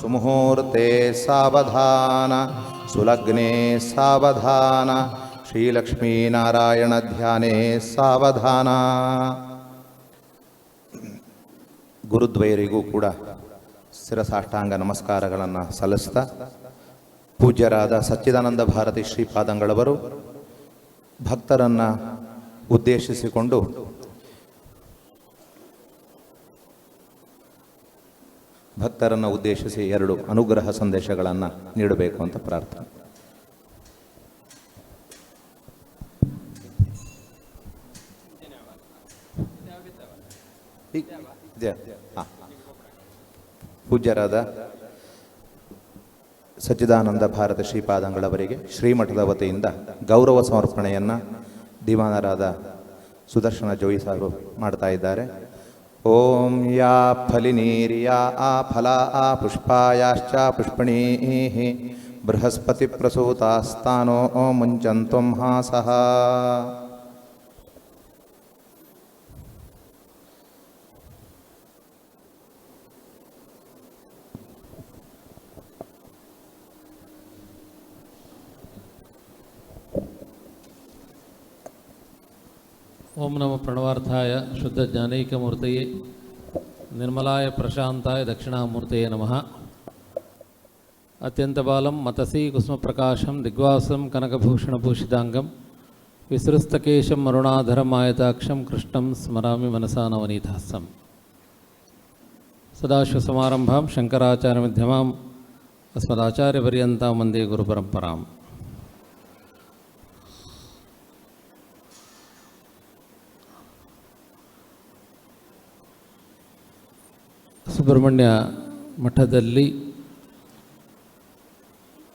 ಸುಮುಹೂರ್ತೆ ಸಾವಧಾನ ಸುಲಗ್ನೆ ಸಾವಧಾನ ಶ್ರೀಲಕ್ಷ್ಮೀನಾರಾಯಣ ಧ್ಯಾನೇ ಸಾವಧಾನ. ಗುರುದ್ವಯರಿಗೂ ಕೂಡ ಶಿರಸಾಷ್ಟಾಂಗ ನಮಸ್ಕಾರಗಳನ್ನು ಸಲ್ಲಿಸ್ತಾ ಪೂಜ್ಯರಾದ ಸಚ್ಚಿದಾನಂದ ಭಾರತಿ ಶ್ರೀಪಾದಂಗಳವರು ಭಕ್ತರನ್ನು ಉದ್ದೇಶಿಸಿಕೊಂಡು ಎರಡು ಅನುಗ್ರಹ ಸಂದೇಶಗಳನ್ನು ನೀಡಬೇಕು ಅಂತ ಪ್ರಾರ್ಥನೆ. ಪೂಜ್ಯರಾದ ಸಚ್ಚಿದಾನಂದ ಭಾರತ ಶ್ರೀಪಾದಂಗಳವರಿಗೆ ಶ್ರೀಮಠದ ವತಿಯಿಂದ ಗೌರವ ಸಮರ್ಪಣೆಯನ್ನು ದಿವಾನರಾದ ಸುದರ್ಶನ ಜೋಯಿ ಸಾರು ಮಾಡ್ತಾ ಇದ್ದಾರೆ. ಓಂ ಯಾ ಫಲಿನೀರ್ಯಾ ಆ ಫಲ ಆ ಪುಷ್ಪಾಯಾಶ್ಚ ಪುಷ್ಪಣೀಃ ಬೃಹಸ್ಪತಿ ಪ್ರಸೂತಾಸ್ತಾನೋ ಮುಂಚಂತ್ವಂ ಹಾಸಃ. ಓಂ ನಮೋ ಪ್ರಣವಾರ್ಥಾಯ ಶುದ್ಧ ಜ್ಞಾನೈಕಮೂರ್ತಯೇ ನಿರ್ಮಲಾಯ ಪ್ರಶಾಂತಾಯ ದಕ್ಷಿಣಾಮೂರ್ತಯೇ ನಮಃ. ಅತ್ಯಂತ ಬಾಲಂ ಮತಸಿ ಕುಸುಮಪ್ರಕಾಶಂ ದಿಗ್ವಾಸಂ ಕನಕಭೂಷಣಭೂಷಿತಾಂಗಂ ವಿಸೃಸ್ತಕೇಶಂ ಅರುಣಾಧರಂ ಆಯತಾಕ್ಷಂ ಕೃಷ್ಣಂ ಸ್ಮರಾಮಿ ಮನಸಾ ನವನೀತಹಸ್ಸಂ. ಸದಾಶಿವಸಮಾರಂಭಾಂ ಶಂಕರಾಚಾರ್ಯಮಧ್ಯಮಾಂ ಅಸ್ಮದಾಚಾರ್ಯಪರ್ಯಂತಾಂ ವಂದೇ ಗುರುಪರಂಪರಾಂ. ಸುಬ್ರಹ್ಮಣ್ಯ ಮಠದಲ್ಲಿ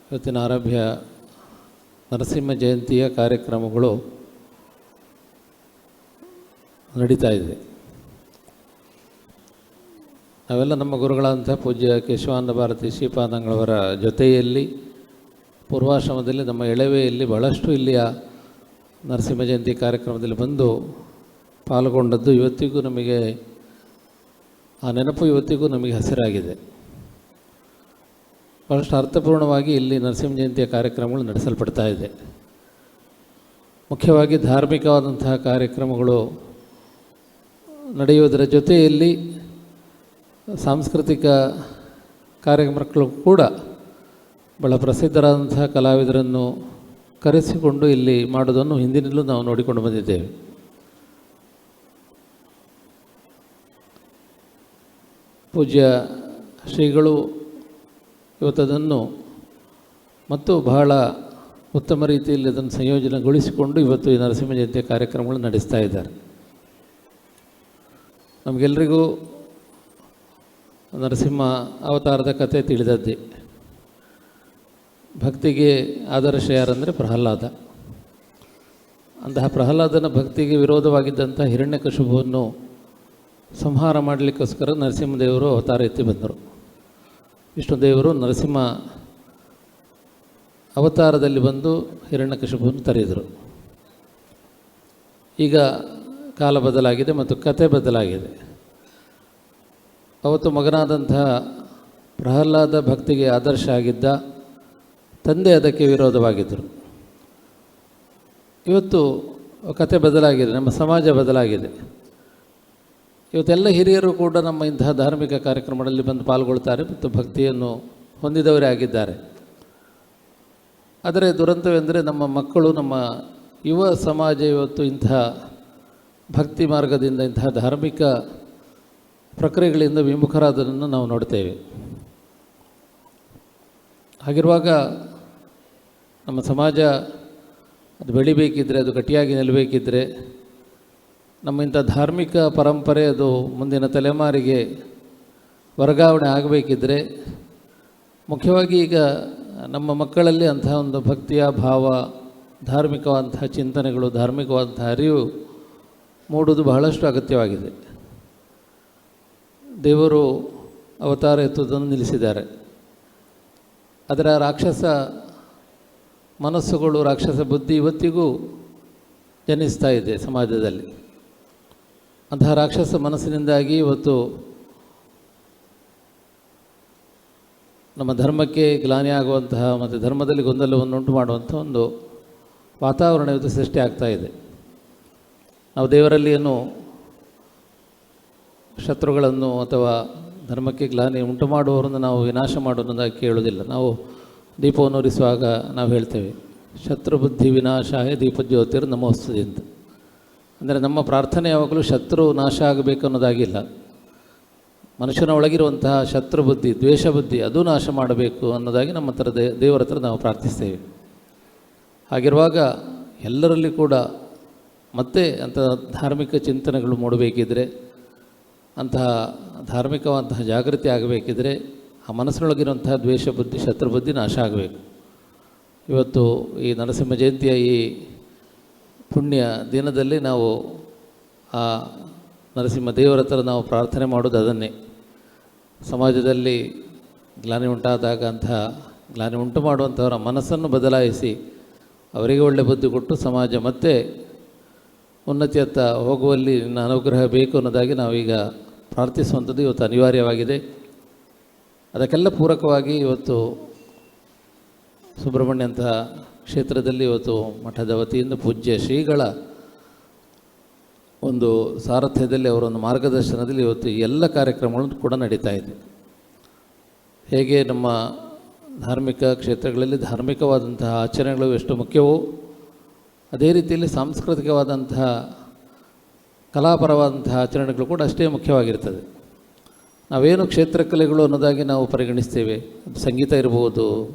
ಇವತ್ತಿನ ಆರಭ್ಯ ನರಸಿಂಹ ಜಯಂತಿಯ ಕಾರ್ಯಕ್ರಮಗಳು ನಡೀತಾ ಇದೆ. ನಾವೆಲ್ಲ ನಮ್ಮ ಗುರುಗಳಂಥ ಪೂಜ್ಯ ಕೇಶವಾನಂದ ಭಾರತಿ ಶ್ರೀಪಾದಂಗಳವರ ಜೊತೆಯಲ್ಲಿ ಪೂರ್ವಾಶ್ರಮದಲ್ಲಿ ನಮ್ಮ ಎಳವೆಯಲ್ಲಿ ಬಹಳಷ್ಟು ಇಲ್ಲಿಯ ನರಸಿಂಹ ಜಯಂತಿ ಕಾರ್ಯಕ್ರಮದಲ್ಲಿ ಬಂದು ಪಾಲ್ಗೊಂಡದ್ದು ಇವತ್ತಿಗೂ ನಮಗೆ ಆ ನೆನಪು ಇವತ್ತಿಗೂ ನಮಗೆ ಹಸಿರಾಗಿದೆ. ಬಹಳಷ್ಟು ಅರ್ಥಪೂರ್ಣವಾಗಿ ಇಲ್ಲಿ ನರಸಿಂಹ ಜಯಂತಿಯ ಕಾರ್ಯಕ್ರಮಗಳು ನಡೆಸಲ್ಪಡ್ತಾ ಇದೆ. ಮುಖ್ಯವಾಗಿ ಧಾರ್ಮಿಕವಾದಂತಹ ಕಾರ್ಯಕ್ರಮಗಳು ನಡೆಯುವುದರ ಜೊತೆಯಲ್ಲಿ ಸಾಂಸ್ಕೃತಿಕ ಕಾರ್ಯಕ್ರಮಗಳು ಕೂಡ ಬಹಳ ಪ್ರಸಿದ್ಧರಾದಂತಹ ಕಲಾವಿದರನ್ನು ಕರೆಸಿಕೊಂಡು ಇಲ್ಲಿ ಮಾಡೋದನ್ನು ಹಿಂದಿನಲ್ಲೂ ನಾವು ನೋಡಿಕೊಂಡು ಬಂದಿದ್ದೇವೆ. ಪೂಜ್ಯ ಶ್ರೀಗಳು ಇವತ್ತದನ್ನು ಮತ್ತು ಬಹಳ ಉತ್ತಮ ರೀತಿಯಲ್ಲಿ ಅದನ್ನು ಸಂಯೋಜನೆಗೊಳಿಸಿಕೊಂಡು ಇವತ್ತು ಈ ನರಸಿಂಹ ಜಯಂತಿಯ ಕಾರ್ಯಕ್ರಮಗಳು ನಡೆಸ್ತಾ ಇದ್ದಾರೆ. ನಮಗೆಲ್ಲರಿಗೂ ನರಸಿಂಹ ಅವತಾರದ ಕಥೆ ತಿಳಿದದ್ದೇ. ಭಕ್ತಿಗೆ ಆದರ್ಶ ಯಾರಂದರೆ ಪ್ರಹ್ಲಾದ. ಅಂತಹ ಪ್ರಹ್ಲಾದನ ಭಕ್ತಿಗೆ ವಿರೋಧವಾಗಿದ್ದಂಥ ಹಿರಣ್ಯಕಶಿಪುವನ್ನು ಸಂಹಾರ ಮಾಡಲಿಕ್ಕೋಸ್ಕರ ನರಸಿಂಹದೇವರು ಅವತಾರ ಎತ್ತಿ ಬಂದರು. ವಿಷ್ಣುದೇವರು ನರಸಿಂಹ ಅವತಾರದಲ್ಲಿ ಬಂದು ಹಿರಣ್ಯಕಶಿಪುವನ್ನು ತರೆದರು. ಈಗ ಕಾಲ ಬದಲಾಗಿದೆ ಮತ್ತು ಕತೆ ಬದಲಾಗಿದೆ. ಅವತ್ತು ಮಗನಾದಂತಹ ಪ್ರಹ್ಲಾದ ಭಕ್ತಿಗೆ ಆದರ್ಶ ಆಗಿದ್ದ, ತಂದೆ ಅದಕ್ಕೆ ವಿರೋಧವಾಗಿದ್ದರು. ಇವತ್ತು ಕತೆ ಬದಲಾಗಿದೆ, ನಮ್ಮ ಸಮಾಜ ಬದಲಾಗಿದೆ. ಇವತ್ತೆಲ್ಲ ಹಿರಿಯರು ಕೂಡ ನಮ್ಮ ಇಂತಹ ಧಾರ್ಮಿಕ ಕಾರ್ಯಕ್ರಮಗಳಲ್ಲಿ ಬಂದು ಪಾಲ್ಗೊಳ್ತಾರೆ ಮತ್ತು ಭಕ್ತಿಯನ್ನು ಹೊಂದಿದವರೇ ಆಗಿದ್ದಾರೆ. ಆದರೆ ದುರಂತವೆಂದರೆ ನಮ್ಮ ಮಕ್ಕಳು, ನಮ್ಮ ಯುವ ಸಮಾಜ ಇವತ್ತು ಇಂತಹ ಭಕ್ತಿ ಮಾರ್ಗದಿಂದ, ಇಂತಹ ಧಾರ್ಮಿಕ ಪ್ರಕ್ರಿಯೆಗಳಿಂದ ವಿಮುಖರಾದದನ್ನು ನಾವು ನೋಡ್ತೇವೆ. ಹಾಗಿರುವಾಗ ನಮ್ಮ ಸಮಾಜ ಅದು ಬೆಳಿಬೇಕಿದ್ರೆ, ಅದು ಗಟ್ಟಿಯಾಗಿ ನಿಲ್ಲಬೇಕಿದ್ರೆ, ನಮ್ಮ ಇಂಥ ಧಾರ್ಮಿಕ ಪರಂಪರೆ ಅದು ಮುಂದಿನ ತಲೆಮಾರಿಗೆ ವರ್ಗಾವಣೆ ಆಗಬೇಕಿದ್ರೆ, ಮುಖ್ಯವಾಗಿ ಈಗ ನಮ್ಮ ಮಕ್ಕಳಲ್ಲಿ ಅಂತಹ ಒಂದು ಭಕ್ತಿಯ ಭಾವ, ಧಾರ್ಮಿಕವಾದಂತಹ ಚಿಂತನೆಗಳು, ಧಾರ್ಮಿಕವಾದಂತಹ ಅರಿವು ಮೂಡುವುದು ಬಹಳಷ್ಟು ಅಗತ್ಯವಾಗಿದೆ. ದೇವರು ಅವತಾರ ಎತ್ತುವುದನ್ನು ನಿಲ್ಲಿಸಿದ್ದಾರೆ. ಅದರ ರಾಕ್ಷಸ ಮನಸ್ಸುಗಳು, ರಾಕ್ಷಸ ಬುದ್ಧಿ ಇವತ್ತಿಗೂ ಜನಿಸ್ತಾ ಇದೆ ಸಮಾಜದಲ್ಲಿ. ಅಂತಹ ರಾಕ್ಷಸ ಮನಸ್ಸಿನಿಂದಾಗಿ ಇವತ್ತು ನಮ್ಮ ಧರ್ಮಕ್ಕೆ ಗ್ಲಾನಿ ಆಗುವಂತಹ ಮತ್ತು ಧರ್ಮದಲ್ಲಿ ಗೊಂದಲವನ್ನು ಉಂಟು ಮಾಡುವಂಥ ಒಂದು ವಾತಾವರಣ ಇವತ್ತು ಸೃಷ್ಟಿ ಆಗ್ತಾ ಇದೆ. ನಾವು ದೇವರಲ್ಲಿ ಏನು ಶತ್ರುಗಳನ್ನು ಅಥವಾ ಧರ್ಮಕ್ಕೆ ಗ್ಲಾನಿ ಉಂಟು ಮಾಡುವವರನ್ನು ನಾವು ವಿನಾಶ ಮಾಡೋದನ್ನು ಕೇಳೋದಿಲ್ಲ. ನಾವು ದೀಪವನ್ನು ಉರಿಸುವಾಗ ನಾವು ಹೇಳ್ತೇವೆ, ಶತ್ರು ಬುದ್ಧಿ ವಿನಾಶಾಯ ದೀಪಜ್ಯೋತಿರ್ ನಮೋಸ್ತುತಿ ಅಂತ. ಅಂದರೆ ನಮ್ಮ ಪ್ರಾರ್ಥನೆ ಯಾವಾಗಲೂ ಶತ್ರು ನಾಶ ಆಗಬೇಕು ಅನ್ನೋದಾಗಿಲ್ಲ, ಮನುಷ್ಯನ ಒಳಗಿರುವಂತಹ ಶತ್ರು ಬುದ್ಧಿ, ದ್ವೇಷ ಬುದ್ಧಿ ಅದು ನಾಶ ಮಾಡಬೇಕು ಅನ್ನೋದಾಗಿ ನಮ್ಮ ಹತ್ರ ದೇವರ ಹತ್ರ ನಾವು ಪ್ರಾರ್ಥಿಸ್ತೇವೆ. ಹಾಗಿರುವಾಗ ಎಲ್ಲರಲ್ಲಿ ಕೂಡ ಮತ್ತೆ ಅಂತಹ ಧಾರ್ಮಿಕ ಚಿಂತನೆಗಳು ಮೂಡಬೇಕಿದ್ರೆ, ಅಂತಹ ಧಾರ್ಮಿಕವಂತಹ ಜಾಗೃತಿ ಆಗಬೇಕಿದ್ರೆ ಆ ಮನಸ್ಸಿನೊಳಗಿರುವಂತಹ ದ್ವೇಷ ಬುದ್ಧಿ, ಶತ್ರು ಬುದ್ಧಿ ನಾಶ ಆಗಬೇಕು. ಇವತ್ತು ಈ ನರಸಿಂಹ ಜಯಂತಿಯ ಈ ಪುಣ್ಯ ದಿನದಲ್ಲಿ ನಾವು ಆ ನರಸಿಂಹ ದೇವರ ಹತ್ರ ನಾವು ಪ್ರಾರ್ಥನೆ ಮಾಡೋದು ಅದನ್ನೇ. ಸಮಾಜದಲ್ಲಿ ಗ್ಲಾನಿ ಉಂಟಾದಾಗ ಅಂತಹ ಗ್ಲಾನಿ ಉಂಟು ಮಾಡುವಂಥವರ ಮನಸ್ಸನ್ನು ಬದಲಾಯಿಸಿ ಅವರಿಗೆ ಒಳ್ಳೆ ಬುದ್ಧಿ ಕೊಟ್ಟು ಸಮಾಜ ಮತ್ತೆ ಉನ್ನತಿಯತ್ತ ಹೋಗುವಲ್ಲಿ ನಿನ್ನ ಅನುಗ್ರಹ ಬೇಕು ಅನ್ನೋದಾಗಿ ನಾವೀಗ ಪ್ರಾರ್ಥಿಸುವಂಥದ್ದು ಇವತ್ತು ಅನಿವಾರ್ಯವಾಗಿದೆ. ಅದಕ್ಕೆಲ್ಲ ಪೂರಕವಾಗಿ ಇವತ್ತು ಸುಬ್ರಹ್ಮಣ್ಯಂತಹ ಕ್ಷೇತ್ರದಲ್ಲಿ ಇವತ್ತು ಮಠದ ವತಿಯಿಂದ ಪೂಜ್ಯ ಶ್ರೀಗಳ ಒಂದು ಸಾರಥ್ಯದಲ್ಲಿ ಅವರೊಂದು ಮಾರ್ಗದರ್ಶನದಲ್ಲಿ ಇವತ್ತು ಎಲ್ಲ ಕಾರ್ಯಕ್ರಮಗಳು ಕೂಡ ನಡೀತಾ ಇದೆ. ಹೇಗೆ ನಮ್ಮ ಧಾರ್ಮಿಕ ಕ್ಷೇತ್ರಗಳಲ್ಲಿ ಧಾರ್ಮಿಕವಾದಂತಹ ಆಚರಣೆಗಳು ಎಷ್ಟು ಮುಖ್ಯವೋ ಅದೇ ರೀತಿಯಲ್ಲಿ ಸಾಂಸ್ಕೃತಿಕವಾದಂತಹ ಕಲಾಪರವಾದಂತಹ ಆಚರಣೆಗಳು ಕೂಡ ಅಷ್ಟೇ ಮುಖ್ಯವಾಗಿರ್ತದೆ. ನಾವೇನು ಕ್ಷೇತ್ರ ಕಲೆಗಳು ಅನ್ನೋದಾಗಿ ನಾವು ಪರಿಗಣಿಸ್ತೇವೆ, ಅದು ಸಂಗೀತ ಇರ್ಬೋದು,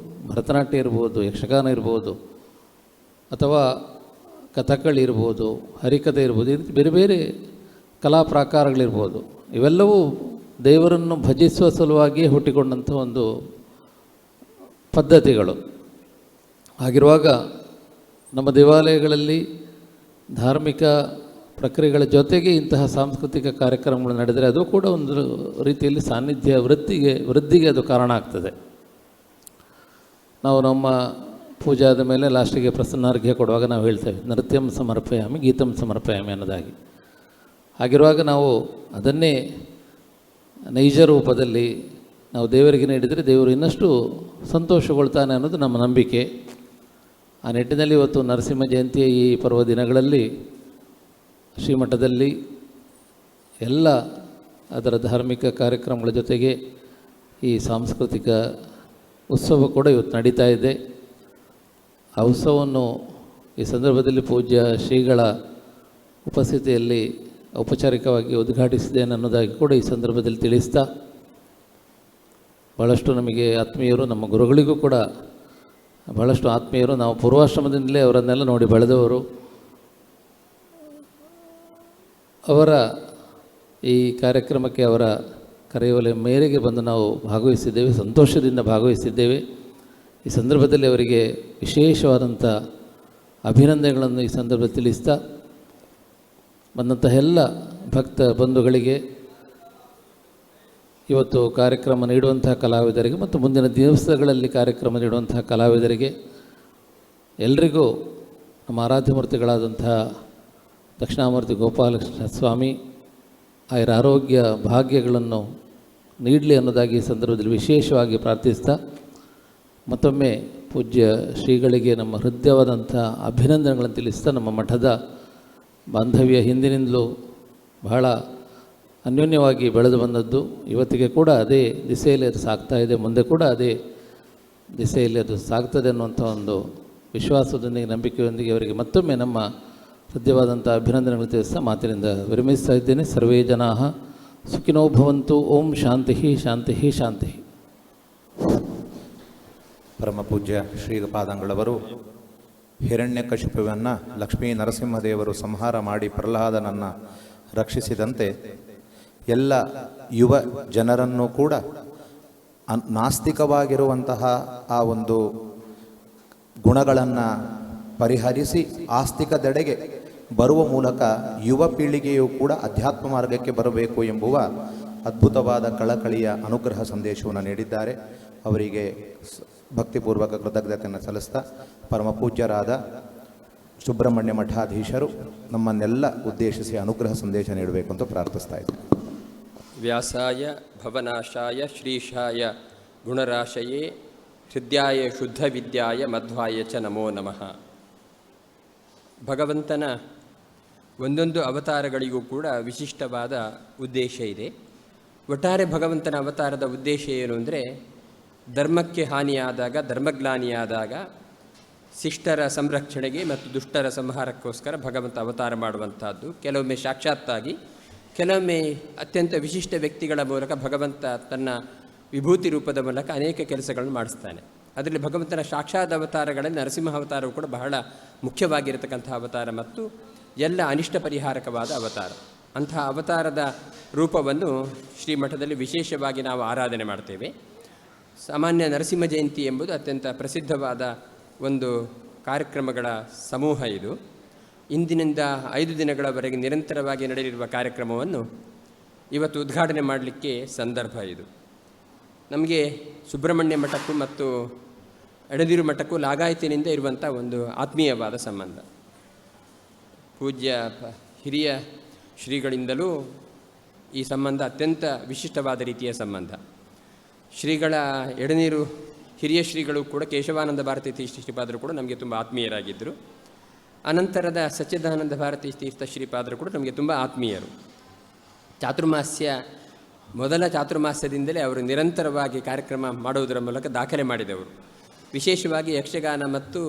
ಭರತನಾಟ್ಯ ಇರ್ಬೋದು, ಯಕ್ಷಗಾನ ಇರ್ಬೋದು, ಅಥವಾ ಕಥಕ್ಕಳಿ ಇರ್ಬೋದು, ಹರಿಕಥೆ ಇರ್ಬೋದು, ಈ ರೀತಿ ಬೇರೆ ಬೇರೆ ಕಲಾ ಪ್ರಾಕಾರಗಳಿರ್ಬೋದು. ಇವೆಲ್ಲವೂ ದೇವರನ್ನು ಭಜಿಸುವ ಸಲುವಾಗಿ ಹುಟ್ಟಿಕೊಂಡಂಥ ಒಂದು ಪದ್ಧತಿಗಳು. ಹಾಗಿರುವಾಗ ನಮ್ಮ ದೇವಾಲಯಗಳಲ್ಲಿ ಧಾರ್ಮಿಕ ಪ್ರಕ್ರಿಯೆಗಳ ಜೊತೆಗೆ ಇಂತಹ ಸಾಂಸ್ಕೃತಿಕ ಕಾರ್ಯಕ್ರಮಗಳು ನಡೆದರೆ ಅದು ಕೂಡ ಒಂದು ರೀತಿಯಲ್ಲಿ ಸಾನ್ನಿಧ್ಯ ವೃದ್ಧಿಗೆ ಅದು ಕಾರಣ ಆಗ್ತದೆ. ನಾವು ನಮ್ಮ ಪೂಜೆ ಆದ ಮೇಲೆ ಲಾಸ್ಟಿಗೆ ಪ್ರಸನ್ನಾರ್ಘ್ಯ ಕೊಡುವಾಗ ನಾವು ಹೇಳ್ತೇವೆ, ನೃತ್ಯಂ ಸಮರ್ಪಯಾಮಿ ಗೀತಂ ಸಮರ್ಪಯಾಮಿ ಅನ್ನೋದಾಗಿ. ಹಾಗಿರುವಾಗ ನಾವು ಅದನ್ನೇ ನೈಜ ರೂಪದಲ್ಲಿ ನಾವು ದೇವರಿಗೆ ನೀಡಿದರೆ ದೇವರು ಇನ್ನಷ್ಟು ಸಂತೋಷಗೊಳ್ತಾನೆ ಅನ್ನೋದು ನಮ್ಮ ನಂಬಿಕೆ. ಆ ನಿಟ್ಟಿನಲ್ಲಿ ಇವತ್ತು ನರಸಿಂಹ ಜಯಂತಿಯ ಈ ಪರ್ವ ದಿನಗಳಲ್ಲಿ ಶ್ರೀಮಠದಲ್ಲಿ ಎಲ್ಲ ಅದರ ಧಾರ್ಮಿಕ ಕಾರ್ಯಕ್ರಮಗಳ ಜೊತೆಗೆ ಈ ಸಾಂಸ್ಕೃತಿಕ ಉತ್ಸವ ಕೂಡ ಇವತ್ತು ನಡೀತಾ ಇದೆ. ಆ ಉತ್ಸವವನ್ನು ಈ ಸಂದರ್ಭದಲ್ಲಿ ಪೂಜ್ಯ ಶ್ರೀಗಳ ಉಪಸ್ಥಿತಿಯಲ್ಲಿ ಔಪಚಾರಿಕವಾಗಿ ಉದ್ಘಾಟಿಸಿದ್ದೇನೆ ಅನ್ನೋದಾಗಿ ಕೂಡ ಈ ಸಂದರ್ಭದಲ್ಲಿ ತಿಳಿಸ್ತಾ, ಭಾಳಷ್ಟು ನಮಗೆ ಆತ್ಮೀಯರು, ನಮ್ಮ ಗುರುಗಳಿಗೂ ಕೂಡ ಭಾಳಷ್ಟು ಆತ್ಮೀಯರು, ನಾವು ಪೂರ್ವಾಶ್ರಮದಿಂದಲೇ ಅವರನ್ನೆಲ್ಲ ನೋಡಿ ಬೆಳೆದವರು. ಅವರ ಈ ಕಾರ್ಯಕ್ರಮಕ್ಕೆ ಅವರ ಕರೆಯುವ ಮೇರೆಗೆ ಬಂದು ನಾವು ಭಾಗವಹಿಸಿದ್ದೇವೆ, ಸಂತೋಷದಿಂದ ಭಾಗವಹಿಸಿದ್ದೇವೆ. ಈ ಸಂದರ್ಭದಲ್ಲಿ ಅವರಿಗೆ ವಿಶೇಷವಾದಂಥ ಅಭಿನಂದನೆಗಳನ್ನು ಈ ಸಂದರ್ಭದಲ್ಲಿ ತಿಳಿಸ್ತಾ, ಬಂದಂತಹ ಎಲ್ಲ ಭಕ್ತ ಬಂಧುಗಳಿಗೆ, ಇವತ್ತು ಕಾರ್ಯಕ್ರಮ ನೀಡುವಂತಹ ಕಲಾವಿದರಿಗೆ ಮತ್ತು ಮುಂದಿನ ದಿವಸಗಳಲ್ಲಿ ಕಾರ್ಯಕ್ರಮ ನೀಡುವಂತಹ ಕಲಾವಿದರಿಗೆ ಎಲ್ರಿಗೂ ನಮ್ಮ ಆರಾಧ್ಯ ಮೂರ್ತಿಗಳಾದಂತಹ ದಕ್ಷಿಣಾಮೂರ್ತಿ ಗೋಪಾಲಕೃಷ್ಣ ಸ್ವಾಮಿ ಆಯರ ಆರೋಗ್ಯ ಭಾಗ್ಯಗಳನ್ನು ನೀಡಲಿ ಅನ್ನೋದಾಗಿ ಈ ಸಂದರ್ಭದಲ್ಲಿ ವಿಶೇಷವಾಗಿ ಪ್ರಾರ್ಥಿಸ್ತಾ, ಮತ್ತೊಮ್ಮೆ ಪೂಜ್ಯ ಶ್ರೀಗಳಿಗೆ ನಮ್ಮ ಹೃದಯವಾದಂಥ ಅಭಿನಂದನೆಗಳನ್ನು ತಿಳಿಸ್ತಾ, ನಮ್ಮ ಮಠದ ಬಾಂಧವ್ಯ ಹಿಂದಿನಿಂದಲೂ ಬಹಳ ಅನ್ಯೋನ್ಯವಾಗಿ ಬೆಳೆದು ಬಂದದ್ದು, ಇವತ್ತಿಗೆ ಕೂಡ ಅದೇ ದಿಸೆಯಲ್ಲಿ ಅದು ಸಾಗ್ತಾ ಇದೆ, ಮುಂದೆ ಕೂಡ ಅದೇ ದಿಸೆಯಲ್ಲಿ ಅದು ಸಾಗ್ತದೆ ಅನ್ನುವಂಥ ಒಂದು ವಿಶ್ವಾಸದೊಂದಿಗೆ, ನಂಬಿಕೆಯೊಂದಿಗೆ ಅವರಿಗೆ ಮತ್ತೊಮ್ಮೆ ನಮ್ಮ ಹೃದಯವಾದಂಥ ಅಭಿನಂದನೆಗಳು ತಿಳಿಸ್ತಾ ಮಾತಿನಿಂದ ವಿರಮಿಸ್ತಾ ಇದ್ದೇನೆ. ಸರ್ವೇ ಜನಾಃ ಸುಖಿನೋ ಭವಂತು. ಓಂ ಶಾಂತಿ ಶಾಂತಿ ಶಾಂತಿ. ಪರಮಪೂಜ್ಯ ಶ್ರೀಪಾದಂಗಳವರು ಹಿರಣ್ಯಕಶಿಪುವನ್ನು ಲಕ್ಷ್ಮೀ ನರಸಿಂಹದೇವರು ಸಂಹಾರ ಮಾಡಿ ಪ್ರಹ್ಲಾದನನ್ನು ರಕ್ಷಿಸಿದಂತೆ ಎಲ್ಲ ಯುವ ಜನರನ್ನು ಕೂಡ ನಾಸ್ತಿಕವಾಗಿರುವಂತಹ ಆ ಒಂದು ಗುಣಗಳನ್ನು ಪರಿಹರಿಸಿ ಆಸ್ತಿಕದೆಡೆಗೆ ಬರುವ ಮೂಲಕ ಯುವ ಪೀಳಿಗೆಯೂ ಕೂಡ ಅಧ್ಯಾತ್ಮ ಮಾರ್ಗಕ್ಕೆ ಬರಬೇಕು ಎಂಬುವ ಅದ್ಭುತವಾದ ಕಳಕಳಿಯ ಅನುಗ್ರಹ ಸಂದೇಶವನ್ನು ನೀಡಿದ್ದಾರೆ. ಅವರಿಗೆ ಭಕ್ತಿಪೂರ್ವಕ ಕೃತಜ್ಞತೆಯನ್ನು ಸಲ್ಲಿಸ್ತಾ, ಪರಮಪೂಜ್ಯರಾದ ಸುಬ್ರಹ್ಮಣ್ಯ ಮಠಾಧೀಶರು ನಮ್ಮನ್ನೆಲ್ಲ ಉದ್ದೇಶಿಸಿ ಅನುಗ್ರಹ ಸಂದೇಶ ನೀಡಬೇಕು ಅಂತ ಪ್ರಾರ್ಥಿಸ್ತಾ ಇದ್ದೀನಿ. ವ್ಯಾಸಾಯ ಭವನಾಶಾಯ ಶ್ರೀಶಾಯ ಗುಣರಾಶಯೇ ಹೃದ್ಯಾಯ ಶುದ್ಧ ವಿದ್ಯಾಯ ಮಧ್ವಾಯ ಚ ನಮೋ ನಮಃ. ಭಗವಂತನ ಒಂದೊಂದು ಅವತಾರಗಳಿಗೂ ಕೂಡ ವಿಶಿಷ್ಟವಾದ ಉದ್ದೇಶ ಇದೆ. ಒಟ್ಟಾರೆ ಭಗವಂತನ ಅವತಾರದ ಉದ್ದೇಶ ಏನು ಅಂದರೆ, ಧರ್ಮಕ್ಕೆ ಹಾನಿಯಾದಾಗ, ಧರ್ಮಗ್ಲಾನಿಯಾದಾಗ ಶಿಷ್ಟರ ಸಂರಕ್ಷಣೆಗೆ ಮತ್ತು ದುಷ್ಟರ ಸಂಹಾರಕ್ಕೋಸ್ಕರ ಭಗವಂತ ಅವತಾರ ಮಾಡುವಂಥದ್ದು. ಕೆಲವೊಮ್ಮೆ ಸಾಕ್ಷಾತ್ತಾಗಿ, ಕೆಲವೊಮ್ಮೆ ಅತ್ಯಂತ ವಿಶಿಷ್ಟ ವ್ಯಕ್ತಿಗಳ ಮೂಲಕ ಭಗವಂತ ತನ್ನ ವಿಭೂತಿ ರೂಪದ ಮೂಲಕ ಅನೇಕ ಕೆಲಸಗಳನ್ನು ಮಾಡಿಸ್ತಾನೆ. ಅದರಲ್ಲಿ ಭಗವಂತನ ಸಾಕ್ಷಾತ್ ಅವತಾರಗಳಲ್ಲಿ ನರಸಿಂಹ ಅವತಾರವು ಕೂಡ ಬಹಳ ಮುಖ್ಯವಾಗಿರತಕ್ಕಂಥ ಅವತಾರ ಮತ್ತು ಎಲ್ಲ ಅನಿಷ್ಟ ಪರಿಹಾರಕವಾದ ಅವತಾರ. ಅಂತಹ ಅವತಾರದ ರೂಪವನ್ನು ಶ್ರೀಮಠದಲ್ಲಿ ವಿಶೇಷವಾಗಿ ನಾವು ಆರಾಧನೆ ಮಾಡ್ತೇವೆ. ಸಾಮಾನ್ಯ ನರಸಿಂಹ ಜಯಂತಿ ಎಂಬುದು ಅತ್ಯಂತ ಪ್ರಸಿದ್ಧವಾದ ಒಂದು ಕಾರ್ಯಕ್ರಮಗಳ ಸಮೂಹ. ಇದು ಇಂದಿನಿಂದ 5 ದಿನಗಳವರೆಗೆ ನಿರಂತರವಾಗಿ ನಡೆಯಲಿರುವ ಕಾರ್ಯಕ್ರಮವನ್ನು ಇವತ್ತು ಉದ್ಘಾಟನೆ ಮಾಡಲಿಕ್ಕೆ ಸಂದರ್ಭ ಇದು. ನಮಗೆ ಸುಬ್ರಹ್ಮಣ್ಯ ಮಠಕ್ಕೂ ಮತ್ತು ಎಡನೀರು ಮಠಕ್ಕೂ ಲಾಗಾಯತಿನಿಂದ ಇರುವಂಥ ಒಂದು ಆತ್ಮೀಯವಾದ ಸಂಬಂಧ. ಪೂಜ್ಯ ಹಿರಿಯ ಶ್ರೀಗಳಿಂದಲೂ ಈ ಸಂಬಂಧ ಅತ್ಯಂತ ವಿಶಿಷ್ಟವಾದ ರೀತಿಯ ಸಂಬಂಧ. ಶ್ರೀಗಳ ಎಡನೀರು ಹಿರಿಯ ಶ್ರೀಗಳು ಕೂಡ ಕೇಶವಾನಂದ ಭಾರತಿ ತೀರ್ಥ ಶ್ರೀಪಾದರು ಕೂಡ ನಮಗೆ ತುಂಬ ಆತ್ಮೀಯರಾಗಿದ್ದರು. ಅನಂತರದ ಸಚ್ಚಿದಾನಂದ ಭಾರತಿ ತೀರ್ಥ ಶ್ರೀಪಾದರು ಕೂಡ ನಮಗೆ ತುಂಬ ಆತ್ಮೀಯರು. ಮೊದಲ ಚಾತುರ್ಮಾಸ್ಯದಿಂದಲೇ ಅವರು ನಿರಂತರವಾಗಿ ಕಾರ್ಯಕ್ರಮ ಮಾಡುವುದರ ಮೂಲಕ ದಾಖಲೆ ಮಾಡಿದವರು. ವಿಶೇಷವಾಗಿ ಯಕ್ಷಗಾನ ಮತ್ತು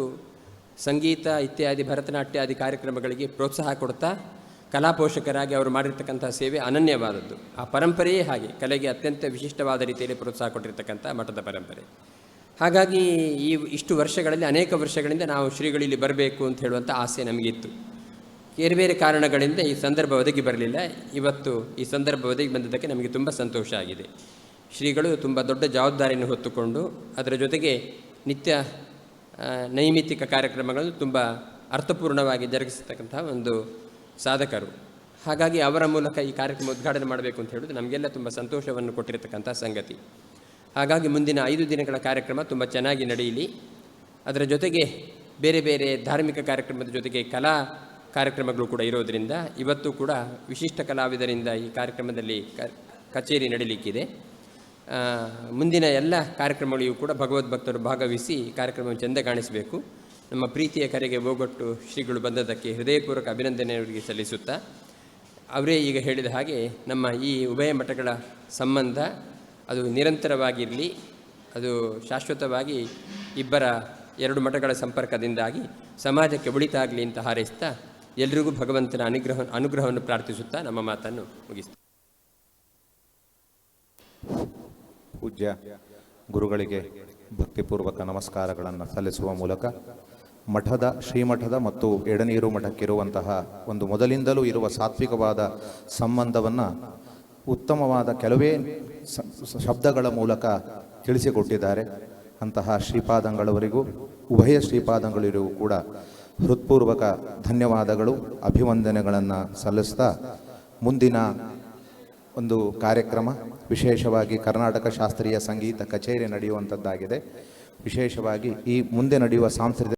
ಸಂಗೀತ ಇತ್ಯಾದಿ ಭರತನಾಟ್ಯಾದಿ ಕಾರ್ಯಕ್ರಮಗಳಿಗೆ ಪ್ರೋತ್ಸಾಹ ಕೊಡ್ತಾ ಕಲಾಪೋಷಕರಾಗಿ ಅವರು ಮಾಡಿರ್ತಕ್ಕಂಥ ಸೇವೆ ಅನನ್ಯವಾದದ್ದು. ಆ ಪರಂಪರೆಯೇ ಹಾಗೆ, ಕಲೆಗೆ ಅತ್ಯಂತ ವಿಶಿಷ್ಟವಾದ ರೀತಿಯಲ್ಲಿ ಪ್ರೋತ್ಸಾಹ ಕೊಟ್ಟಿರ್ತಕ್ಕಂಥ ಮಠದ ಪರಂಪರೆ. ಹಾಗಾಗಿ ಇಷ್ಟು ವರ್ಷಗಳಲ್ಲಿ, ಅನೇಕ ವರ್ಷಗಳಿಂದ ನಾವು ಶ್ರೀಗಳಿಲ್ಲಿ ಬರಬೇಕು ಅಂತ ಹೇಳುವಂಥ ಆಸೆ ನಮಗಿತ್ತು. ಬೇರೆ ಬೇರೆ ಕಾರಣಗಳಿಂದ ಈ ಸಂದರ್ಭ ಒದಗಿ ಬರಲಿಲ್ಲ. ಇವತ್ತು ಈ ಸಂದರ್ಭ ಒದಗಿ ಬಂದಿದ್ದಕ್ಕೆ ನಮಗೆ ತುಂಬ ಸಂತೋಷ ಆಗಿದೆ. ಶ್ರೀಗಳು ತುಂಬ ದೊಡ್ಡ ಜವಾಬ್ದಾರಿಯನ್ನು ಹೊತ್ತುಕೊಂಡು ಅದರ ಜೊತೆಗೆ ನಿತ್ಯ ನೈಮಿತ್ತಿಕ ಕಾರ್ಯಕ್ರಮಗಳನ್ನು ತುಂಬ ಅರ್ಥಪೂರ್ಣವಾಗಿ ಜರುಗಿಸತಕ್ಕಂಥ ಒಂದು ಸಾಧಕರು. ಹಾಗಾಗಿ ಅವರ ಮೂಲಕ ಈ ಕಾರ್ಯಕ್ರಮ ಉದ್ಘಾಟನೆ ಮಾಡಬೇಕು ಅಂತ ಹೇಳೋದು ನಮಗೆಲ್ಲ ತುಂಬ ಸಂತೋಷವನ್ನು ಕೊಟ್ಟಿರತಕ್ಕಂಥ ಸಂಗತಿ. ಹಾಗಾಗಿ ಮುಂದಿನ 5 ದಿನಗಳ ಕಾರ್ಯಕ್ರಮ ತುಂಬ ಚೆನ್ನಾಗಿ ನಡೆಯಲಿ. ಅದರ ಜೊತೆಗೆ ಬೇರೆ ಬೇರೆ ಧಾರ್ಮಿಕ ಕಾರ್ಯಕ್ರಮದ ಜೊತೆಗೆ ಕಲಾ ಕಾರ್ಯಕ್ರಮಗಳು ಕೂಡ ಇರೋದರಿಂದ ಇವತ್ತು ಕೂಡ ವಿಶಿಷ್ಟ ಕಲಾವಿದರಿಂದ ಈ ಕಾರ್ಯಕ್ರಮದಲ್ಲಿ ಕಚೇರಿ ನಡೀಲಿಕ್ಕಿದೆ. ಮುಂದಿನ ಎಲ್ಲ ಕಾರ್ಯಕ್ರಮಗಳಿಗೂ ಕೂಡ ಭಗವದ್ಭಕ್ತರು ಭಾಗವಹಿಸಿ ಕಾರ್ಯಕ್ರಮವನ್ನು ಚೆಂದ ಕಾಣಿಸಬೇಕು. ನಮ್ಮ ಪ್ರೀತಿಯ ಕರೆಗೆ ಓಗೊಟ್ಟು ಶ್ರೀಗಳು ಬಂದದ್ದಕ್ಕೆ ಹೃದಯಪೂರ್ವಕ ಅಭಿನಂದನೆಯವರಿಗೆ ಸಲ್ಲಿಸುತ್ತಾ, ಅವರೇ ಈಗ ಹೇಳಿದ ಹಾಗೆ ನಮ್ಮ ಈ ಉಭಯ ಮಠಗಳ ಸಂಬಂಧ ಅದು ನಿರಂತರವಾಗಿರಲಿ, ಅದು ಶಾಶ್ವತವಾಗಿ ಇಬ್ಬರ 2 ಮಠಗಳ ಸಂಪರ್ಕದಿಂದಾಗಿ ಸಮಾಜಕ್ಕೆ ಒಳಿತಾಗಲಿ ಅಂತ ಹಾರೈಸ್ತಾ ಎಲ್ರಿಗೂ ಭಗವಂತನ ಅನುಗ್ರಹವನ್ನು ಪ್ರಾರ್ಥಿಸುತ್ತಾ ನಮ್ಮ ಮಾತನ್ನು ಮುಗಿಸ್ತಾ, ಪೂಜ್ಯ ಗುರುಗಳಿಗೆ ಭಕ್ತಿಪೂರ್ವಕ ನಮಸ್ಕಾರಗಳನ್ನು ಸಲ್ಲಿಸುವ ಮೂಲಕ ಶ್ರೀಮಠದ ಮತ್ತು ಎಡನೀರು ಮಠಕ್ಕಿರುವಂತಹ ಒಂದು ಮೊದಲಿಂದಲೂ ಇರುವ ಸಾತ್ವಿಕವಾದ ಸಂಬಂಧವನ್ನು ಉತ್ತಮವಾದ ಕೆಲವೇ ಶಬ್ದಗಳ ಮೂಲಕ ತಿಳಿಸಿಕೊಟ್ಟಿದ್ದಾರೆ. ಅಂತಹ ಶ್ರೀಪಾದಂಗಳವರಿಗೂ ಉಭಯ ಶ್ರೀಪಾದಂಗಳಿಗೂ ಕೂಡ ಹೃತ್ಪೂರ್ವಕ ಧನ್ಯವಾದಗಳು, ಅಭಿವಂದನೆಗಳನ್ನು ಸಲ್ಲಿಸ್ತಾ ಮುಂದಿನ ಒಂದು ಕಾರ್ಯಕ್ರಮ ವಿಶೇಷವಾಗಿ ಕರ್ನಾಟಕ ಶಾಸ್ತ್ರೀಯ ಸಂಗೀತ ಕಚೇರಿ ನಡೆಯುವಂಥದ್ದಾಗಿದೆ. ವಿಶೇಷವಾಗಿ ಈ ಮುಂದೆ ನಡೆಯುವ ಸಾಂಸ್ಕೃತಿಕ